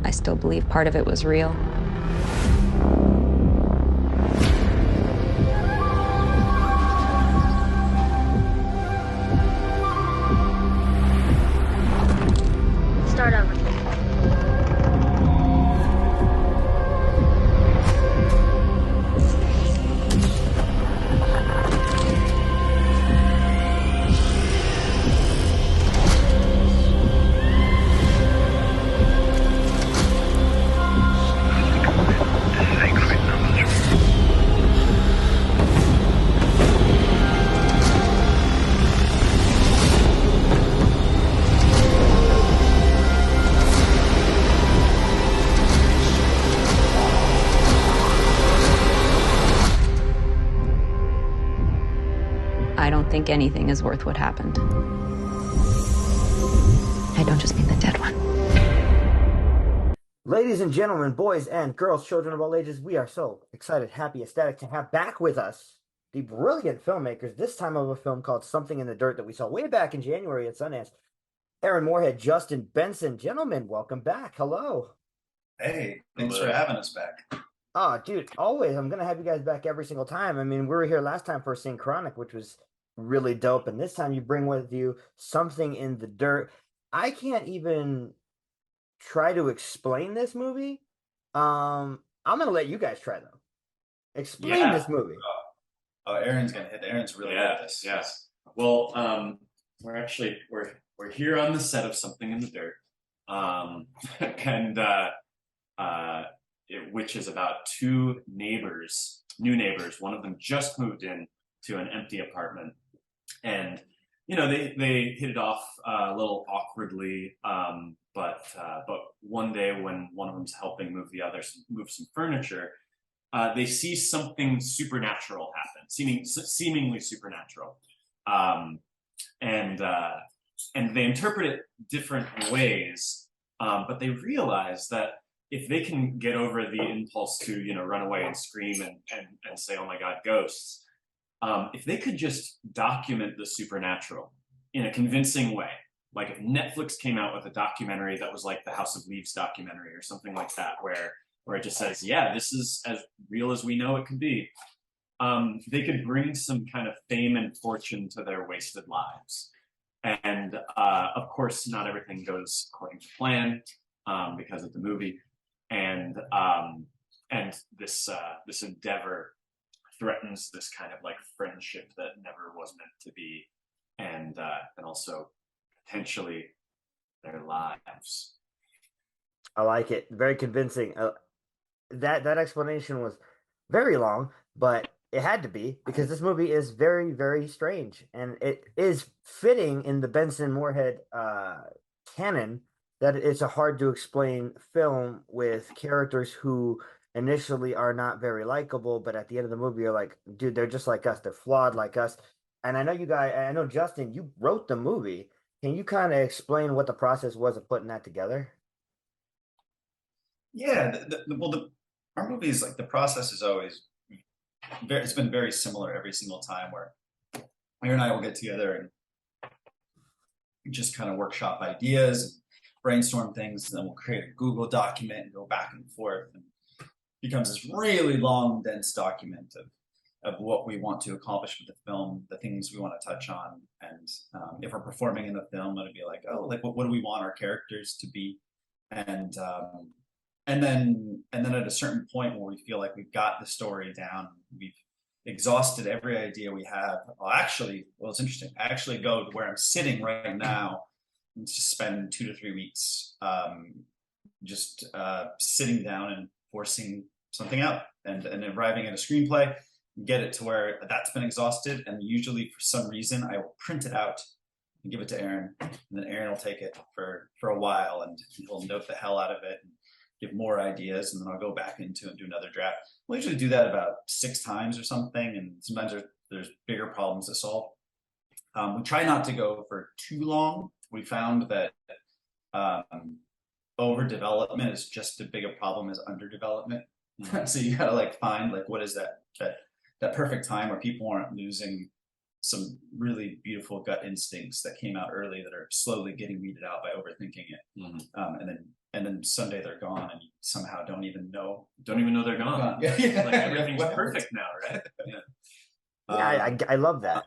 I still believe part of it was real. Start over. I don't think anything is worth what happened. I don't just mean the dead one. Ladies and gentlemen, boys and girls, children of all ages, we are so excited, happy, ecstatic to have back with us the brilliant filmmakers, this time of a film called Something in the Dirt that we saw way back in January at Sundance. Aaron Moorehead, Justin Benson. Gentlemen, welcome back. Hello. Hey, thanks for having us back. Oh, dude, always. I'm going to have you guys back every single time. I mean, we were here last time for Synchronic, which was really dope. And this time you bring with you Something in the Dirt. I can't even try to explain this movie. I'm gonna let you guys try though. Explain this movie. Aaron's gonna hit. Aaron's really good at this. Yes. Well, we're here on the set of Something in the Dirt, and which is about two neighbors, new neighbors. One of them just moved in to an empty apartment, and they hit it off a little awkwardly. But one day when one of them's helping move move some furniture, they see something supernatural happen, seemingly supernatural, and they interpret it different ways. But they realize that if they can get over the impulse to run away and scream and say, "Oh my God, ghosts," if they could just document the supernatural in a convincing way. Like if Netflix came out with a documentary that was like the House of Leaves documentary or something like that, where it just says, yeah, this is as real as we know it could be, they could bring some kind of fame and fortune to their wasted lives. And of course, not everything goes according to plan because of the movie. And this endeavor threatens this kind of like friendship that never was meant to be, and also potentially their lives. I like it. Very convincing. That explanation was very long, but it had to be because this movie is very, very strange, and it is fitting in the Benson Moorhead canon that it's a hard to explain film with characters who initially are not very likable, but at the end of the movie you're like, dude, they're just like us. They're flawed like us. And I know Justin, you wrote the movie. Can you kind of explain what the process was of putting that together? Yeah, our movies, like the process is always it's been very similar every single time where Aaron and I will get together and just kind of workshop ideas and brainstorm things, and then we'll create a Google document and go back and forth, and it becomes this really long, dense document of what we want to accomplish with the film, the things we want to touch on, and if we're performing in the film, it'll be like, oh, like what do we want our characters to be, and then at a certain point where we feel like we've got the story down, we've exhausted every idea we have. It's interesting. I actually go to where I'm sitting right now and just spend 2 to 3 weeks just sitting down and forcing something out and arriving at a screenplay, get it to where that's been exhausted. And usually for some reason, I will print it out and give it to Aaron. And then Aaron will take it for a while and he'll note the hell out of it and give more ideas. And then I'll go back into and do another draft. We'll usually do that about 6 times or something. And sometimes there's bigger problems to solve. We try not to go for too long. We found that overdevelopment is just as big a problem as underdevelopment. So you gotta like find like what is that perfect time where people aren't losing some really beautiful gut instincts that came out early that are slowly getting weeded out by overthinking it. And then and then Sunday they're gone, and you somehow don't even know they're gone. Yeah. Like everything's perfect now, right? Yeah. Yeah, I love that.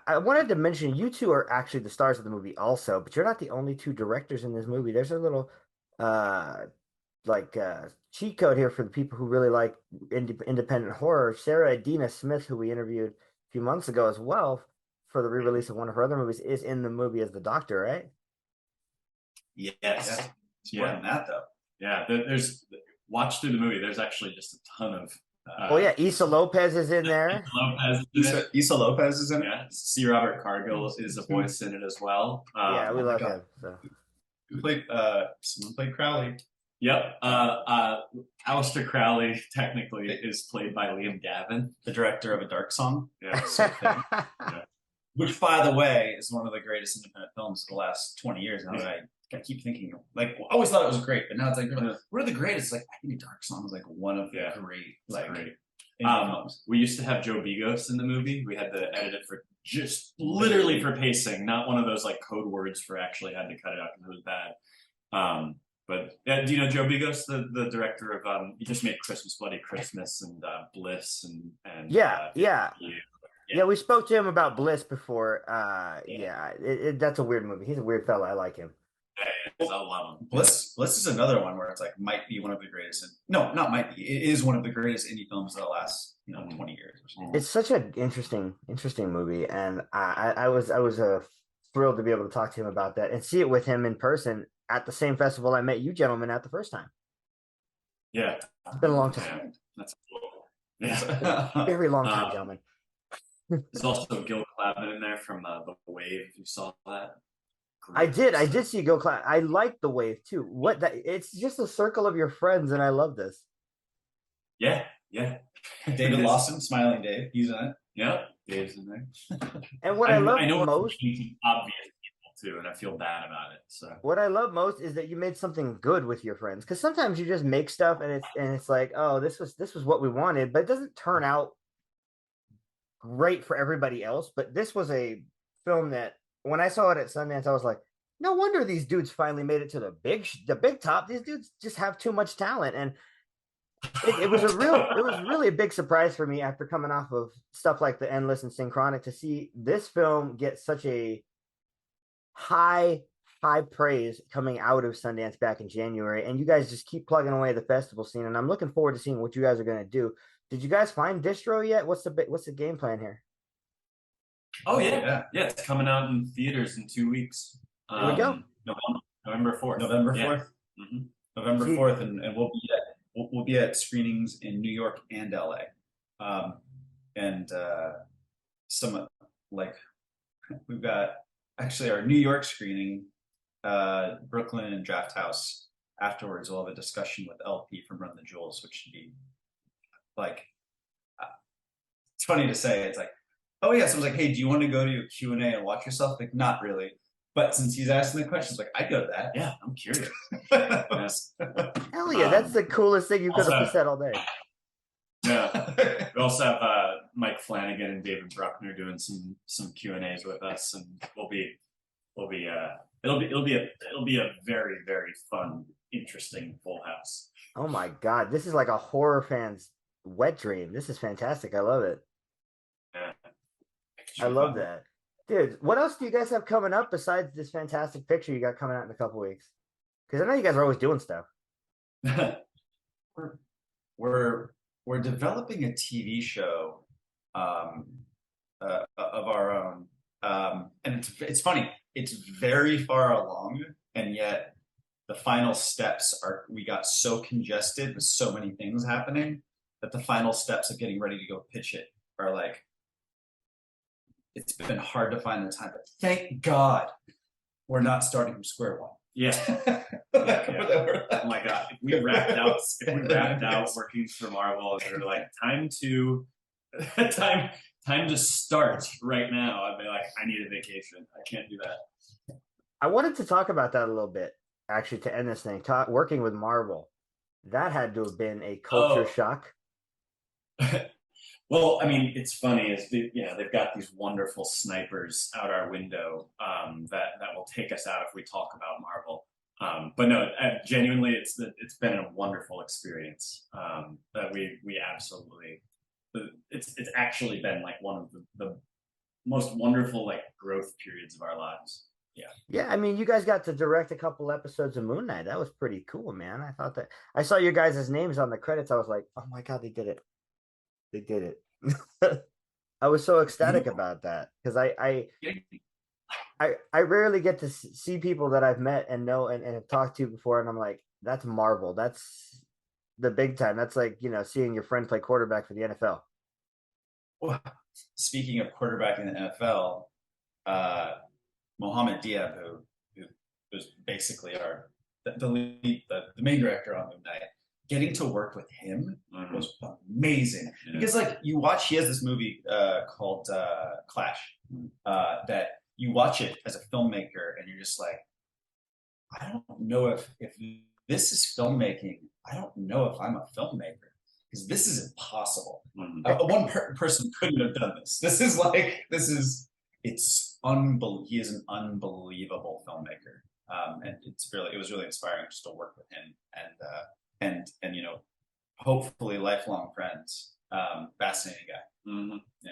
I wanted to mention you two are actually the stars of the movie also, but you're not the only two directors in this movie. There's a little uh cheat code here for the people who really like independent horror. Sarah Adina Smith, who we interviewed a few months ago as well for the re-release of one of her other movies, is in the movie as the Doctor, right? Yes. Yeah. It's more than that though. Yeah. There's watch through the movie. There's actually just a ton of. Oh yeah, Issa Lopez is in there. Issa Lopez is in it. Yeah. C. Robert Cargill is a voice in it as well. Yeah, we love God. him. So. Who played? Someone played Crowley. Yep. Aleister Crowley technically is played by Liam Gavin, The director of A Dark Song. Yeah. Yeah. Which, by the way, is one of the greatest independent films of the last 20 years. Now that I keep thinking, like, I always thought it was great, but now it's like, what are the greatest? Like, I think A Dark Song was like one of the great, great. films. We used to have Joe Bigos in the movie. We had to edit it for just literally for pacing, not one of those like code words for actually had to cut it out because it was bad. But do you know Joe Bigos, the director of he just made Christmas Bloody Christmas and Bliss and Yeah, we spoke to him about Bliss before. That's a weird movie. He's a weird fella. I like him. I love him. Bliss is another one where it's like might be one of the greatest. No, not might be. It is one of the greatest indie films of the last 20 years. It's such an interesting movie, and I was thrilled to be able to talk to him about that and see it with him in person at the same festival I met you gentlemen at the first time. Yeah, it's been a long time. Yeah, that's cool. Yeah, very long time, gentlemen. There's also Gil Clappin in there from The Wave. If you saw that. Great. I did see Gil Clappin. I like The Wave too. It's just a circle of your friends, and I love this. Yeah. David Lawson, Smiling Dave, he's in it. Yeah, Dave's in there. And what I love know most, obvious people too, and I feel bad about it. So what I love most is that you made something good with your friends. Because sometimes you just make stuff, and it's like, oh, this was what we wanted, but it doesn't turn out great for everybody else. But this was a film that when I saw it at Sundance, I was like, no wonder these dudes finally made it to the big top. These dudes just have too much talent, and it was really a big surprise for me after coming off of stuff like The Endless and Synchronic to see this film get such a high praise coming out of Sundance back in January, and you guys just keep plugging away the festival scene, and I'm looking forward to seeing what you guys are going to do. Did you guys find Distro yet? What's the game plan here? Oh yeah, it's coming out in theaters in 2 weeks. Here we go. November 4th. November 4th. Yeah. Mm-hmm. November 4th, and we'll be at screenings in New York and LA, and some like we've got actually our New York screening, Brooklyn and Draft House. Afterwards, we'll have a discussion with LP from Run the Jewels, which should be like it's funny to say. It's like, oh yeah, so I was like, hey, do you want to go to a Q&A and watch yourself? Like, not really. But since he's asking the questions, like, I'd go to that. Yeah, I'm curious. Hell yeah, that's the coolest thing you could have said all day. Yeah. We also have Mike Flanagan and David Bruckner doing some Q&As with us, and it'll be a very, very fun, interesting full house. Oh my God, this is like a horror fan's wet dream. This is fantastic. I love it. Yeah. I love that. Dude, what else do you guys have coming up besides this fantastic picture you got coming out in a couple weeks? Because I know you guys are always doing stuff. We're developing a TV show of our own, and it's funny. It's very far along, and yet the final steps we got so congested with so many things happening that the final steps of getting ready to go pitch it are like. It's been hard to find the time, but thank God we're not starting from square one. Yeah. Oh my God. If we wrapped out working for Marvel and we were like, time to start right now, I'd be like, I need a vacation. I can't do that. I wanted to talk about that a little bit, actually, to end this thing. Working with Marvel, that had to have been a culture shock. Well, I mean, it's funny is they've got these wonderful snipers out our window that will take us out if we talk about Marvel. But no, genuinely, it's been a wonderful experience. That we absolutely, it's actually been like one of the most wonderful like growth periods of our lives. Yeah. Yeah, I mean, you guys got to direct a couple episodes of Moon Knight. That was pretty cool, man. I thought that I saw your guys' names on the credits. I was like, oh my God, they did it. They did it. I was so ecstatic about that because I rarely get to see people that I've met and know and have talked to before, and I'm like, that's Marvel. That's the big time. That's like, seeing your friend play quarterback for the NFL. Well, speaking of quarterback in the NFL, Mohamed Diab, who was basically the lead, the main director on Moon Knight, getting to work with him was amazing. Because like you watch, he has this movie called Clash that you watch it as a filmmaker and you're just like, I don't know if this is filmmaking. I don't know if I'm a filmmaker because this is impossible. One person couldn't have done this. It's unbelievable. He is an unbelievable filmmaker, and it was really inspiring just to work with him and hopefully lifelong friends. Fascinating guy. Yeah.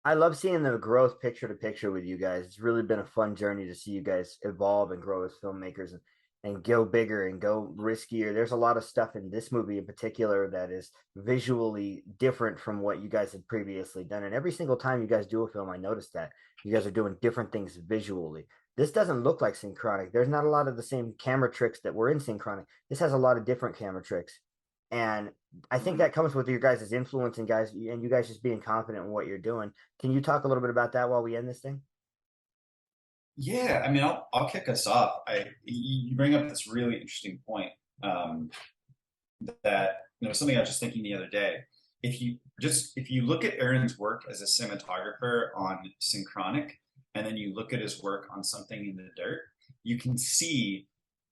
I love seeing the growth picture to picture with you guys. It's really been a fun journey to see you guys evolve and grow as filmmakers and go bigger and go riskier. There's a lot of stuff in this movie in particular that is visually different from what you guys had previously done. And every single time you guys do a film, I noticed that you guys are doing different things visually. This doesn't look like Synchronic. There's not a lot of the same camera tricks that were in Synchronic. This has a lot of different camera tricks. And I think that comes with your guys' influence and you guys just being confident in what you're doing. Can you talk a little bit about that while we end this thing? Yeah, I mean, I'll kick us off. You bring up this really interesting point that something I was just thinking the other day. If you look at Aaron's work as a cinematographer on Synchronic, and then you look at his work on Something in the Dirt, you can see,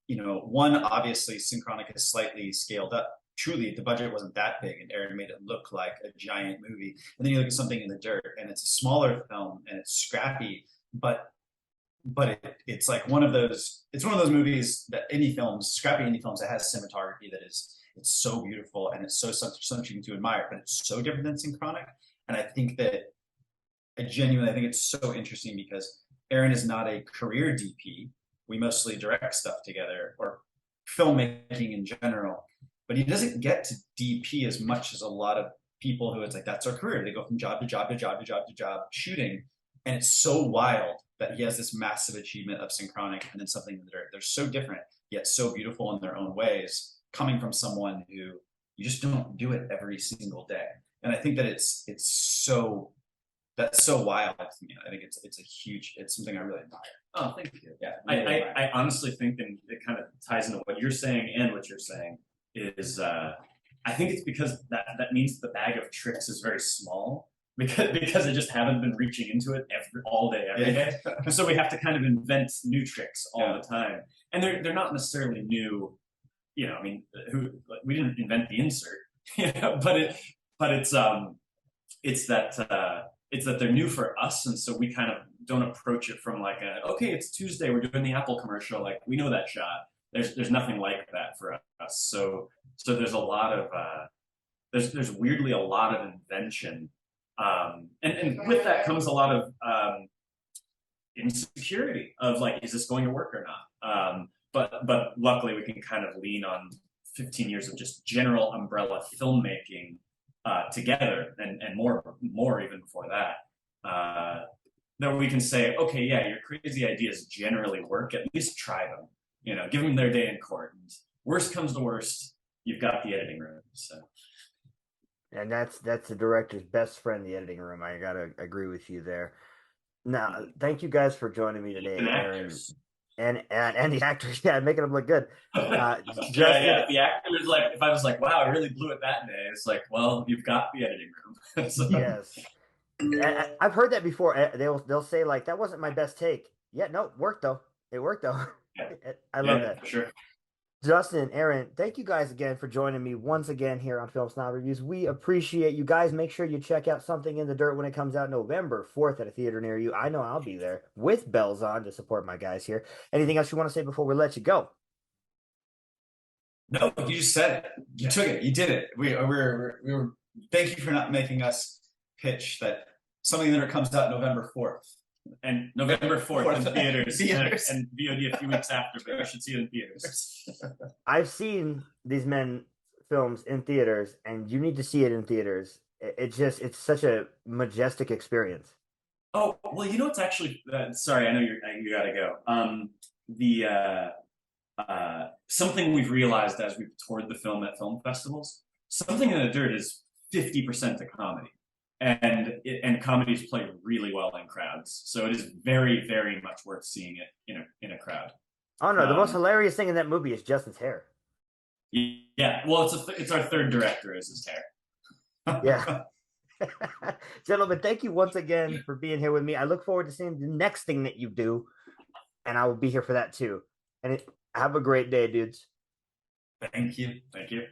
one, obviously Synchronic is slightly scaled up. Truly, the budget wasn't that big, and Aaron made it look like a giant movie. And then you look at Something in the Dirt, and it's a smaller film, and it's scrappy, but it's like one of those movies that scrappy indie films that has cinematography it's so beautiful and it's so something to admire, but it's so different than Synchronic. And I think that I think it's so interesting because Aaron is not a career DP. We mostly direct stuff together or filmmaking in general, but he doesn't get to DP as much as a lot of people who it's like, that's our career. They go from job to job to job to job to job shooting. And it's so wild that he has this massive achievement of Synchronic and then Something in the Dirt. They're so different, yet so beautiful in their own ways, coming from someone who you just don't do it every single day. And I think that that's so wild to me. I think it's something I really admire. Oh, thank you. Yeah, really I honestly think, and it kind of ties into what you're saying and what you're saying, is I think it's because that means the bag of tricks is very small. Because I just haven't been reaching into it all day, every day. So we have to kind of invent new tricks all the time. And they're not necessarily new, I mean, we didn't invent the insert, but it's that they're new for us. And so we kind of don't approach it from like okay, it's Tuesday, we're doing the Apple commercial. Like we know that shot. There's nothing like that for us. So there's a lot of, there's weirdly a lot of invention. And with that comes a lot of insecurity of like, is this going to work or not? But luckily we can kind of lean on 15 years of just general umbrella filmmaking together and more even before that. That we can say, okay, yeah, your crazy ideas generally work. At least try them. Give them their day in court. And worst comes to worst, you've got the editing room. So. And that's the director's best friend, the editing room. I gotta agree with you there. Now, thank you guys for joining me today, Aaron, and the actors. Yeah, making them look good. Yeah. The actors, like, if I was like, wow, I really blew it that day. It's like, well, you've got the editing room. So. Yes, I've heard that before. They'll say like, that wasn't my best take. Yeah, no, it worked though. It worked though. Yeah. I love that. For sure. Justin and Aaron, thank you guys again for joining me once again here on Film Snob Reviews. We appreciate you guys. Make sure you check out Something in the Dirt when it comes out November 4th at a theater near you. I know I'll be there with bells on to support my guys here. Anything else you want to say before we let you go? No, you said it. You took it. You did it. We were. Thank you for not making us pitch that Something That comes out November 4th. And November 4th in theaters, Theaters. and VOD a few weeks after, but you should see it in theaters. I've seen these men films in theaters, and you need to see it in theaters. It's such a majestic experience. Oh, well, you know what's actually, sorry, I know you gotta go. The something we've realized as we've toured the film at film festivals, Something in the Dirt is 50% a comedy. And comedies play really well in crowds, so it is very, very much worth seeing it in a crowd. Oh no, the most hilarious thing in that movie is Justin's hair. Yeah, well, it's our third director is his hair. Yeah. Gentlemen, thank you once again for being here with me. I look forward to seeing the next thing that you do, and I will be here for that too. And have a great day, dudes. Thank you. Thank you.